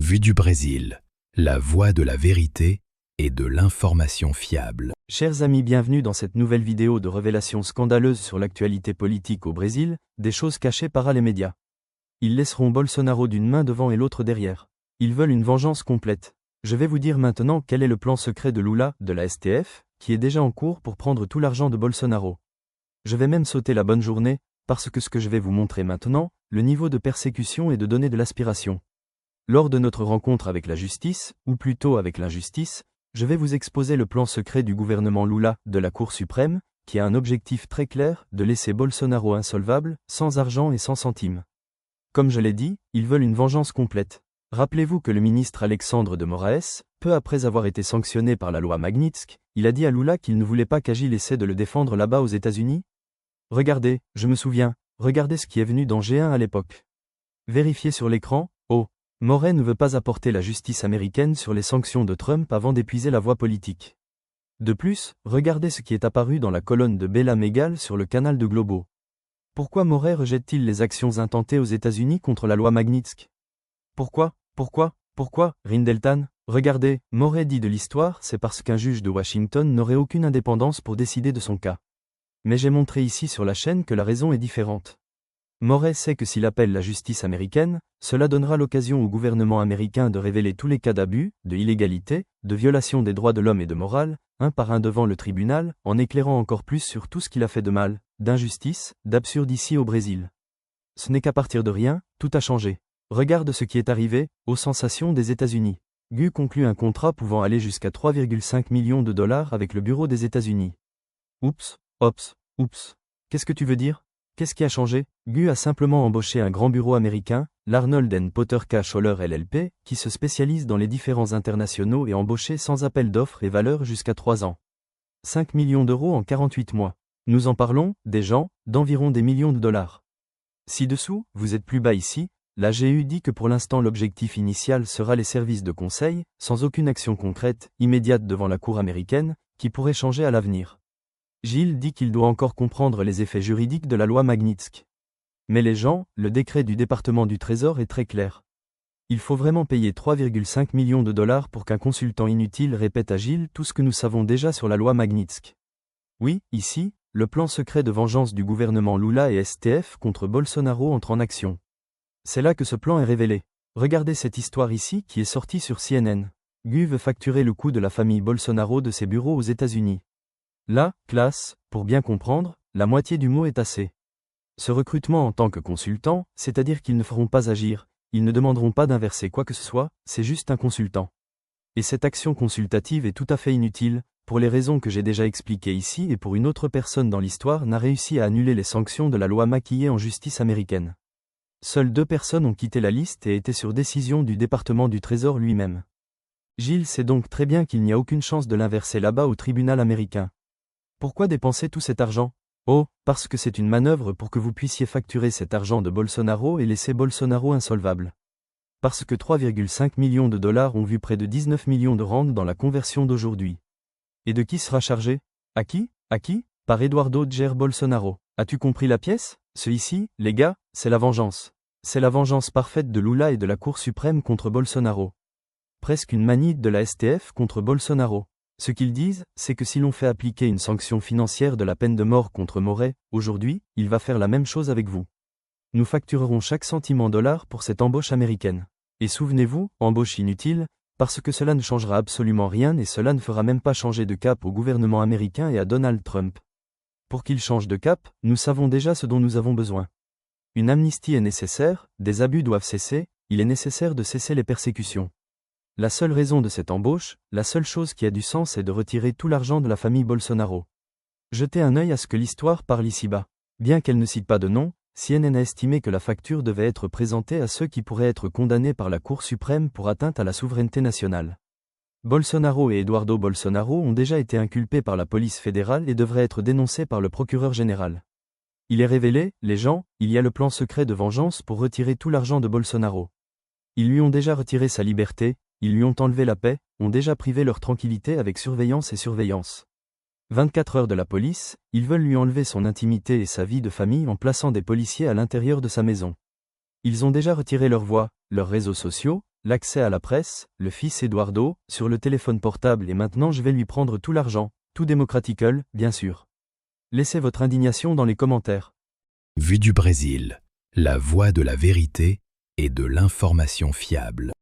Vue du Brésil, la voie de la vérité et de l'information fiable. Chers amis, bienvenue dans cette nouvelle vidéo de révélations scandaleuses sur l'actualité politique au Brésil, des choses cachées par les médias. Ils laisseront Bolsonaro d'une main devant et l'autre derrière. Ils veulent une vengeance complète. Je vais vous dire maintenant quel est le plan secret de Lula, de la STF, qui est déjà en cours pour prendre tout l'argent de Bolsonaro. Je vais même sauter la bonne journée, parce que ce que je vais vous montrer maintenant, le niveau de persécution et de donner de l'aspiration. Lors de notre rencontre avec la justice, ou plutôt avec l'injustice, je vais vous exposer le plan secret du gouvernement Lula, de la Cour suprême, qui a un objectif très clair, de laisser Bolsonaro insolvable, sans argent et sans centimes. Comme je l'ai dit, ils veulent une vengeance complète. Rappelez-vous que le ministre Alexandre de Moraes, peu après avoir été sanctionné par la loi Magnitsky, il a dit à Lula qu'il ne voulait pas qu'Agile essaie de le défendre là-bas aux États-Unis. Regardez, je me souviens, regardez ce qui est venu dans G1 à l'époque. Vérifiez sur l'écran, oh. Moraes ne veut pas apporter la justice américaine sur les sanctions de Trump avant d'épuiser la voie politique. De plus, regardez ce qui est apparu dans la colonne de Bella Megal sur le canal de Globo. Pourquoi Moraes rejette-t-il les actions intentées aux États-Unis contre la loi Magnitsky? Pourquoi, Rindeltan? Regardez, Moraes dit de l'histoire, c'est parce qu'un juge de Washington n'aurait aucune indépendance pour décider de son cas. Mais j'ai montré ici sur la chaîne que la raison est différente. Moraes sait que s'il appelle la justice américaine, cela donnera l'occasion au gouvernement américain de révéler tous les cas d'abus, de illégalité, de violation des droits de l'homme et de morale, un par un devant le tribunal, en éclairant encore plus sur tout ce qu'il a fait de mal, d'injustice, d'absurde ici au Brésil. Ce n'est qu'à partir de rien, tout a changé. Regarde ce qui est arrivé, aux sensations des États-Unis. Gu conclut un contrat pouvant aller jusqu'à 3,5 millions de dollars avec le bureau des États-Unis. Oups. Qu'est-ce que tu veux dire? Qu'est-ce qui a changé? Gu a simplement embauché un grand bureau américain, l'Arnold & Potter Scholler LLP, qui se spécialise dans les différents internationaux et embauché sans appel d'offres et valeur jusqu'à 3 ans. 5 millions d'euros en 48 mois. Nous en parlons, des gens, d'environ des millions de dollars. Ci-dessous, vous êtes plus bas ici, la GU dit que pour l'instant l'objectif initial sera les services de conseil, sans aucune action concrète, immédiate devant la Cour américaine, qui pourrait changer à l'avenir. Gilles dit qu'il doit encore comprendre les effets juridiques de la loi Magnitsky. Mais les gens, le décret du département du Trésor est très clair. Il faut vraiment payer 3,5 millions de dollars pour qu'un consultant inutile répète à Gilles tout ce que nous savons déjà sur la loi Magnitsky. Oui, ici, le plan secret de vengeance du gouvernement Lula et STF contre Bolsonaro entre en action. C'est là que ce plan est révélé. Regardez cette histoire ici qui est sortie sur CNN. Gu veut facturer le coût de la famille Bolsonaro de ses bureaux aux États-Unis. Là, classe, pour bien comprendre, la moitié du mot est assez. Ce recrutement en tant que consultant, c'est-à-dire qu'ils ne feront pas agir, ils ne demanderont pas d'inverser quoi que ce soit, c'est juste un consultant. Et cette action consultative est tout à fait inutile, pour les raisons que j'ai déjà expliquées ici et pour une autre personne dans l'histoire n'a réussi à annuler les sanctions de la loi maquillée en justice américaine. Seules 2 personnes ont quitté la liste et étaient sur décision du département du Trésor lui-même. Gilles sait donc très bien qu'il n'y a aucune chance de l'inverser là-bas au tribunal américain. Pourquoi dépenser tout cet argent? Oh, parce que c'est une manœuvre pour que vous puissiez facturer cet argent de Bolsonaro et laisser Bolsonaro insolvable. Parce que 3,5 millions de dollars ont vu près de 19 millions de rentes dans la conversion d'aujourd'hui. Et de qui sera chargé? À qui? Par Eduardo Jair Bolsonaro. As-tu compris la pièce? Ce ici, les gars, c'est la vengeance. C'est la vengeance parfaite de Lula et de la Cour suprême contre Bolsonaro. Presque une manie de la STF contre Bolsonaro. Ce qu'ils disent, c'est que si l'on fait appliquer une sanction financière de la peine de mort contre Moraes, aujourd'hui, il va faire la même chose avec vous. Nous facturerons chaque centime en dollars pour cette embauche américaine. Et souvenez-vous, embauche inutile, parce que cela ne changera absolument rien et cela ne fera même pas changer de cap au gouvernement américain et à Donald Trump. Pour qu'il change de cap, nous savons déjà ce dont nous avons besoin. Une amnistie est nécessaire, des abus doivent cesser, il est nécessaire de cesser les persécutions. La seule raison de cette embauche, la seule chose qui a du sens est de retirer tout l'argent de la famille Bolsonaro. Jetez un œil à ce que l'histoire parle ici-bas. Bien qu'elle ne cite pas de nom, CNN a estimé que la facture devait être présentée à ceux qui pourraient être condamnés par la Cour suprême pour atteinte à la souveraineté nationale. Bolsonaro et Eduardo Bolsonaro ont déjà été inculpés par la police fédérale et devraient être dénoncés par le procureur général. Il est révélé, les gens, il y a le plan secret de vengeance pour retirer tout l'argent de Bolsonaro. Ils lui ont déjà retiré sa liberté, ils lui ont enlevé la paix, ont déjà privé leur tranquillité avec surveillance et surveillance. 24 heures de la police, ils veulent lui enlever son intimité et sa vie de famille en plaçant des policiers à l'intérieur de sa maison. Ils ont déjà retiré leur voix, leurs réseaux sociaux, L'accès à la presse, le fils Eduardo, sur le téléphone portable et maintenant je vais lui prendre tout l'argent, tout démocratical, bien sûr. Laissez votre indignation dans les commentaires. Vue du Brésil, la voie de la vérité et de l'information fiable.